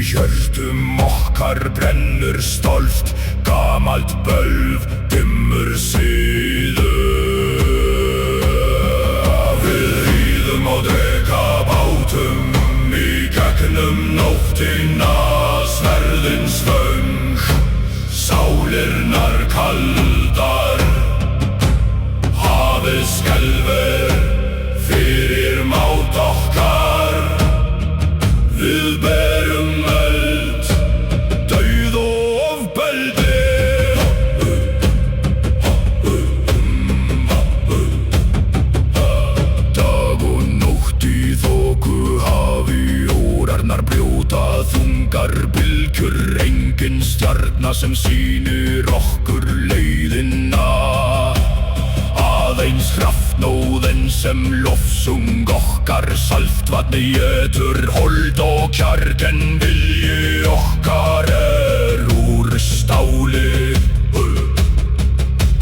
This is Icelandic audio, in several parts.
hjörtum okkar brennur stolt, gamalt bölv, dimmur siður. Við ríðum á drekabátum í gegnum nóttina, sverðin svöng, sálirnar kaldar. Hafið skelfur fyrir mát okkar. Við berum eld, dauð og ofbeldi. Dag og nótt í þokuhafi, órarnar brjóta þungar bylgjur. Engin stjarna sem sýnir okkur leiðina, aðeins kraftnóðin sem lofsung okkar. Saltvatni étur hold og kjarken, vilji okkar úr stáli.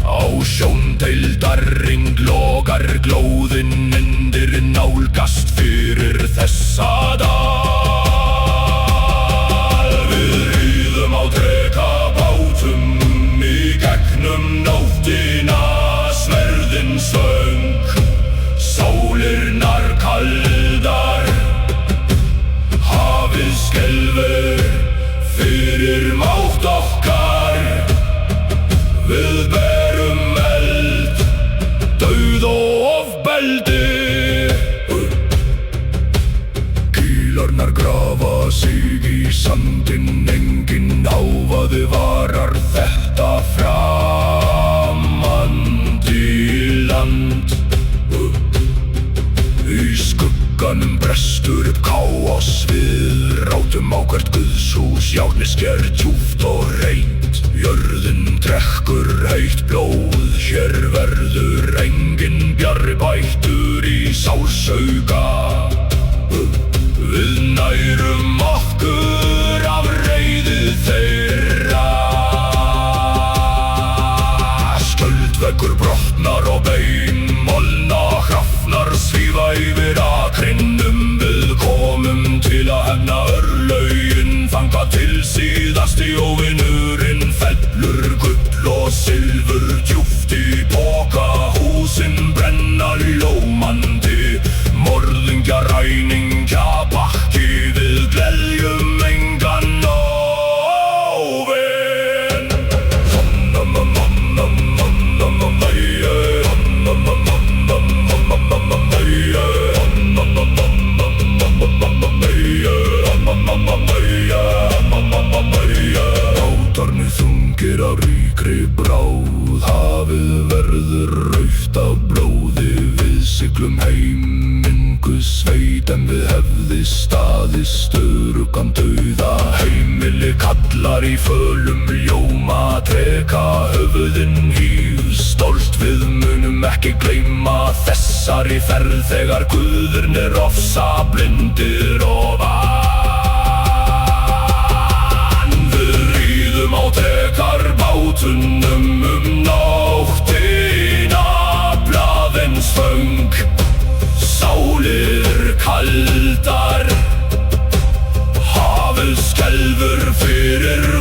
Á sjóndeildarring logar glóðin, endir nálgast fyrir þessa dal. Við ríðum á drekabátum í gegnum nóttina, sverðin svöng, sálirnar kaldar. Hafið skelfur fyrir mátt okkar. Við berum eld, dauð og ofbeldi. Kýlarnar grafa sig í sandinn, enginn hávaði varar þetta framandi land. Í skugganum brestur upp kaos, við rátum á hvert guðshús, járnisker djúpt og hreint. Jörðin drekkur heitt blóð, hér verður enginn bjargbættur í sársauka. Við nærum okkur af reiði þeirra. Skjöldveggur brotnar og bein molna, hrafnar svífa yfir akrinum. Við komum til að hefna örlögin, þangað til síðasti óvinurinn fellur. Gull og silfur djúpt í poka, húsin brenna ljómandi. Morðingja, ræningja, bakki, við gleðjum engan óvin. Bátarnir þungir af ríkri bráð, hafið verður rautt af blóði. Við siglum heiminn guðsveit, en við hefði staðist öruggan dauða. Heimili kallar í fölum ljóma, dreka höfuðin híf stolt. Við munum ekki gleyma þessari ferð, þegar guðurnir ofsa blindir og van. Við ríðum á drekarbátunum nóttina, blaðin svöng, sálir kaldar. Hafið skelfur fyrir